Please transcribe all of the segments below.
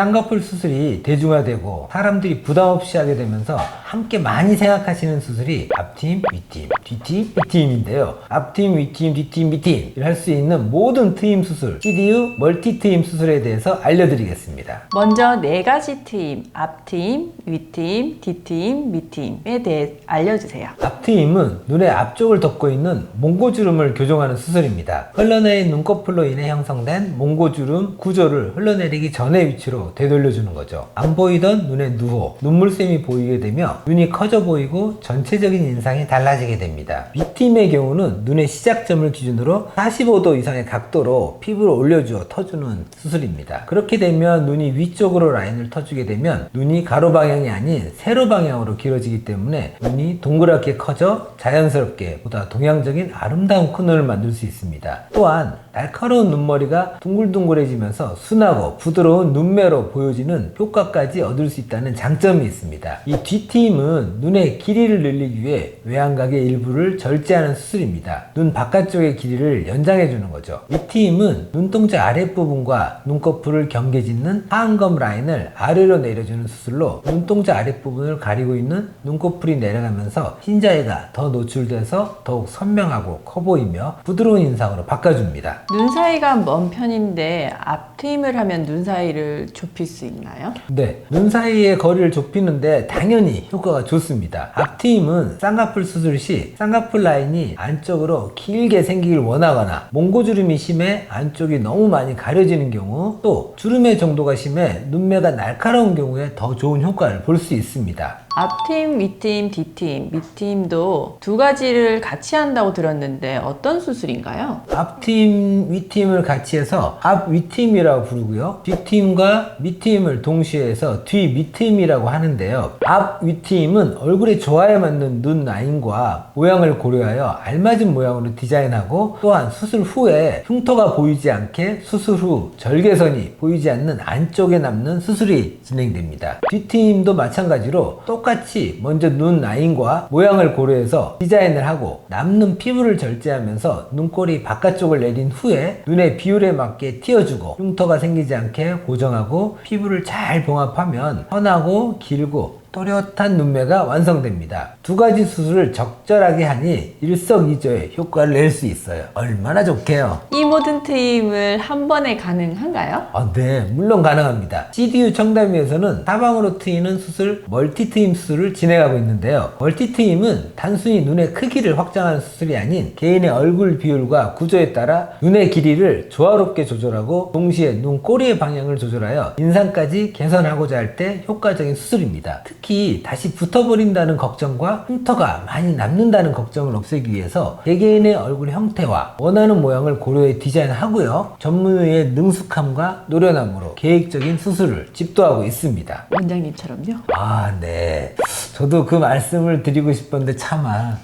쌍꺼풀 수술이 대중화되고 사람들이 부담 없이 하게 되면서 함께 많이 생각하시는 수술이 앞팀, 윗팀, 뒤팀, 밑팀인데요. 앞팀, 윗팀, 뒤팀, 밑팀을 할 수 있는 모든 트임 수술, CDU 멀티 트임 수술에 대해서 알려드리겠습니다. 먼저 네 가지 트임, 앞트임, 윗트임, 뒤트임, 밑트임에 대해 알려주세요. 앞트임은 눈의 앞쪽을 덮고 있는 몽고주름을 교정하는 수술입니다. 흘러내린 눈꺼풀로 인해 형성된 몽고주름 구조를 흘러내리기 전의 위치로 되돌려주는 거죠. 안 보이던 눈의 누호, 눈물샘이 보이게 되며 눈이 커져 보이고 전체적인 인상이 달라지게 됩니다. 밑팀의 경우는 눈의 시작점을 기준으로 45도 이상의 각도로 피부를 올려주어 터주는 수술입니다. 그렇게 되면 눈이 위쪽으로 라인을 터주게 되면 눈이 가로 방향이 아닌 세로 방향으로 길어지기 때문에 눈이 동그랗게 커져 자연스럽게 보다 동양적인 아름다운 큰 눈을 만들 수 있습니다. 또한 날카로운 눈머리가 둥글둥글해지면서 순하고 부드러운 눈매로 보여지는 효과까지 얻을 수 있다는 장점이 있습니다. 이 뒤트임은 눈의 길이를 늘리기 위해 외양각의 일부를 절제하는 수술입니다. 눈 바깥쪽의 길이를 연장해주는 거죠. 밑트임은 눈동자 아랫부분과 눈꺼풀을 경계짓는 하안검 라인을 아래로 내려주는 수술로 눈동자 아랫부분을 가리고 있는 눈꺼풀이 내려가면서 흰자위가 더 노출돼서 더욱 선명하고 커 보이며 부드러운 인상으로 바꿔줍니다. 눈 사이가 먼 편인데 앞트임을 하면 눈 사이를 좁힐 수 있나요? 네, 눈 사이의 거리를 좁히는데 당연히 효과가 좋습니다. 앞트임은 쌍꺼풀 수술 시 쌍꺼풀 라인이 안쪽으로 길게 생기길 원하거나 몽고주름이 심해 안쪽이 너무 많이 가려지는 경우, 또 주름의 정도가 심해 눈매가 날카로운 경우에 더 좋은 효과를 볼 수 있습니다. 앞트임, 윗트임, 뒤트임, 밑트임도 두 가지를 같이 한다고 들었는데 어떤 수술인가요? 앞팀, 윗팀을 같이 해서 앞 윗팀이라고 부르고요. 뒷팀과 밑팀을 동시에 해서 뒤 밑팀이라고 하는데요. 앞 윗팀은 얼굴의 조화에 맞는 눈 라인과 모양을 고려하여 알맞은 모양으로 디자인하고, 또한 수술 후에 흉터가 보이지 않게 수술 후 절개선이 보이지 않는 안쪽에 남는 수술이 진행됩니다. 뒷팀도 마찬가지로 똑같이 먼저 눈 라인과 모양을 고려해서 디자인을 하고 남는 피부를 절제하면서 눈꼬리 바깥쪽을 내린 후에 눈의 비율에 맞게 띄워주고 흉터가 생기지 않게 고정하고 피부를 잘 봉합하면 편하고 길고 또렷한 눈매가 완성됩니다. 두 가지 수술을 적절하게 하니 일석이조의 효과를 낼 수 있어요. 얼마나 좋게요. 이 모든 트임을 한 번에 가능한가요? 네, 물론 가능합니다. CDU 청담위에서는 사방으로 트이는 수술, 멀티 트임 수술을 진행하고 있는데요. 멀티 트임은 단순히 눈의 크기를 확장하는 수술이 아닌 개인의 얼굴 비율과 구조에 따라 눈의 길이를 조화롭게 조절하고 동시에 눈꼬리의 방향을 조절하여 인상까지 개선하고자 할 때 효과적인 수술입니다. 특히 다시 붙어버린다는 걱정과 흉터가 많이 남는다는 걱정을 없애기 위해서 개개인의 얼굴 형태와 원하는 모양을 고려해 디자인하고요. 전문의의 능숙함과 노련함으로 계획적인 수술을 집도하고 있습니다. 원장님처럼요? 네. 저도 그 말씀을 드리고 싶었는데 차마.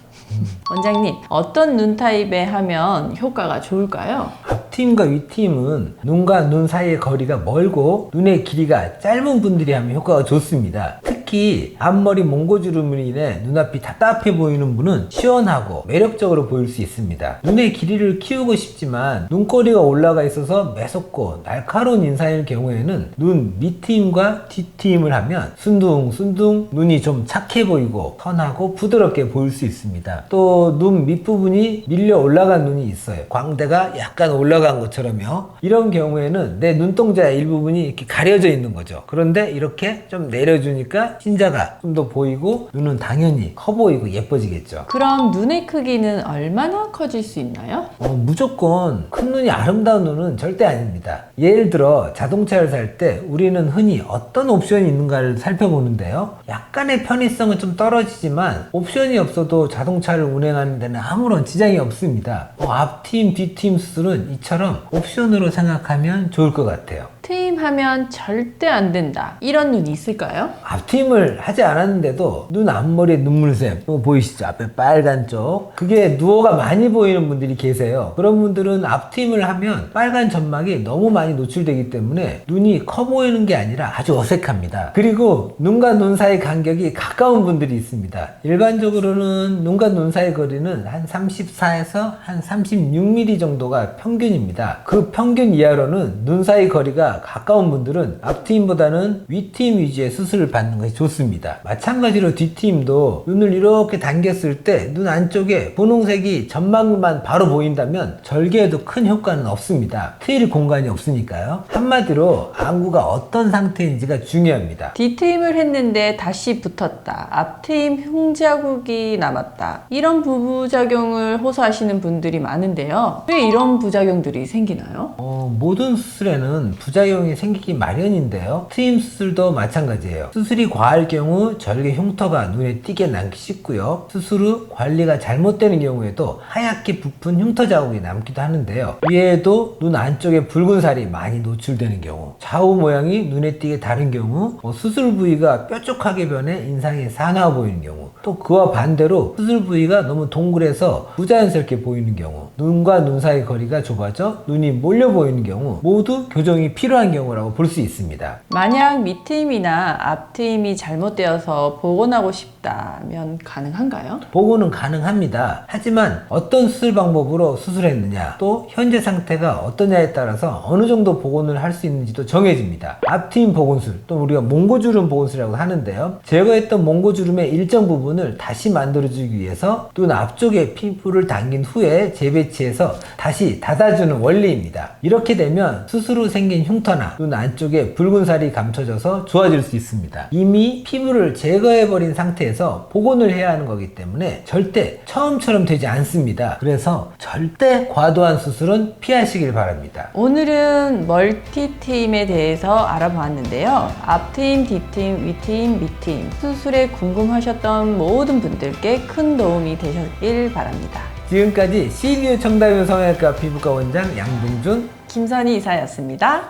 원장님, 어떤 눈 타입에 하면 효과가 좋을까요? 앞팀과 윗팀은 눈과 눈 사이의 거리가 멀고 눈의 길이가 짧은 분들이 하면 효과가 좋습니다. 특히 앞머리 몽고주름으로 인해 눈앞이 답답해 보이는 분은 시원하고 매력적으로 보일 수 있습니다. 눈의 길이를 키우고 싶지만 눈꼬리가 올라가 있어서 매섭고 날카로운 인상일 경우에는 눈 밑트임과 뒷트임을 하면 순둥순둥 눈이 좀 착해 보이고 선하고 부드럽게 보일 수 있습니다. 또 눈 밑부분이 밀려 올라간 눈이 있어요. 광대가 약간 올라간 것처럼요. 이런 경우에는 내 눈동자의 일부분이 이렇게 가려져 있는 거죠. 그런데 이렇게 좀 내려주니까 흰자가 좀 더 보이고 눈은 당연히 커 보이고 예뻐지겠죠. 그럼 눈의 크기는 얼마나 커질 수 있나요? 무조건 큰 눈이 아름다운 눈은 절대 아닙니다. 예를 들어 자동차를 살 때 우리는 흔히 어떤 옵션이 있는가를 살펴보는데요. 약간의 편의성은 좀 떨어지지만 옵션이 없어도 자동차를 운행하는 데는 아무런 지장이 없습니다. 앞팀, 뒤팀 수술은 이처럼 옵션으로 생각하면 좋을 것 같아요. 트임하면 절대 안 된다, 이런 눈이 있을까요? 앞팀은 앞트임을 하지 않았는데도 눈 앞머리에 눈물샘 보이시죠? 앞에 빨간 쪽 그게 누워가 많이 보이는 분들이 계세요. 그런 분들은 앞트임을 하면 빨간 점막이 너무 많이 노출되기 때문에 눈이 커 보이는 게 아니라 아주 어색합니다. 그리고 눈과 눈 사이 간격이 가까운 분들이 있습니다. 일반적으로는 눈과 눈 사이 거리는 한 34에서 한 36mm 정도가 평균입니다. 그 평균 이하로는 눈 사이 거리가 가까운 분들은 앞트임보다는 윗트임 위주의 수술을 받는 것이 좋습니다. 마찬가지로 뒷트임도 눈을 이렇게 당겼을 때 눈 안쪽에 분홍색이 점막만 바로 보인다면 절개에도 큰 효과는 없습니다. 트일 공간이 없으니까요. 한마디로 안구가 어떤 상태인지가 중요합니다. 뒤트임을 했는데 다시 붙었다. 앞트임 흉자국이 남았다. 이런 부작용을 호소하시는 분들이 많은데요. 왜 이런 부작용들이 생기나요? 모든 수술에는 부작용이 생기기 마련인데요. 트임 수술도 마찬가지예요. 수술이 과할 경우 절개 흉터가 눈에 띄게 남기 쉽고요. 수술 후 관리가 잘못되는 경우에도 하얗게 부푼 흉터 자국이 남기도 하는데요. 이외에도 눈 안쪽에 붉은 살이 많이 노출되는 경우, 좌우 모양이 눈에 띄게 다른 경우, 수술 부위가 뾰족하게 변해 인상이 사나워 보이는 경우, 또 그와 반대로 수술 부위가 너무 동그래서 부자연스럽게 보이는 경우, 눈과 눈 사이 거리가 좁아져 눈이 몰려 보이는 경우 모두 교정이 필요한 경우라고 볼 수 있습니다. 만약 밑트임이나 앞트임이 잘못되어서 복원하고 싶다면 가능한가요? 복원은 가능합니다. 하지만 어떤 수술 방법으로 수술했느냐, 또 현재 상태가 어떠냐에 따라서 어느 정도 복원을 할 수 있는지도 정해집니다. 앞트임 복원술, 또 우리가 몽고주름 복원술이라고 하는데요. 제거했던 몽고주름의 일정 부분을 다시 만들어주기 위해서 눈 앞쪽에 피부를 당긴 후에 재배치해서 다시 닫아주는 원리입니다. 이렇게 되면 수술 후 생긴 흉터나 눈 안쪽에 붉은 살이 감춰져서 좋아질 수 있습니다. 이미 피부를 제거해버린 상태에서 복원을 해야 하는 거기 때문에 절대 처음처럼 되지 않습니다. 그래서 절대 과도한 수술은 피하시길 바랍니다. 오늘은 멀티트임에 대해서 알아보았는데요. 앞트임, 뒤트임, 윗트임, 밑트임 수술에 궁금하셨던 모든 분들께 큰 도움이 되셨길 바랍니다. 지금까지 CNU 청담형 성형외과 피부과 원장 양봉준 김선희 이사였습니다.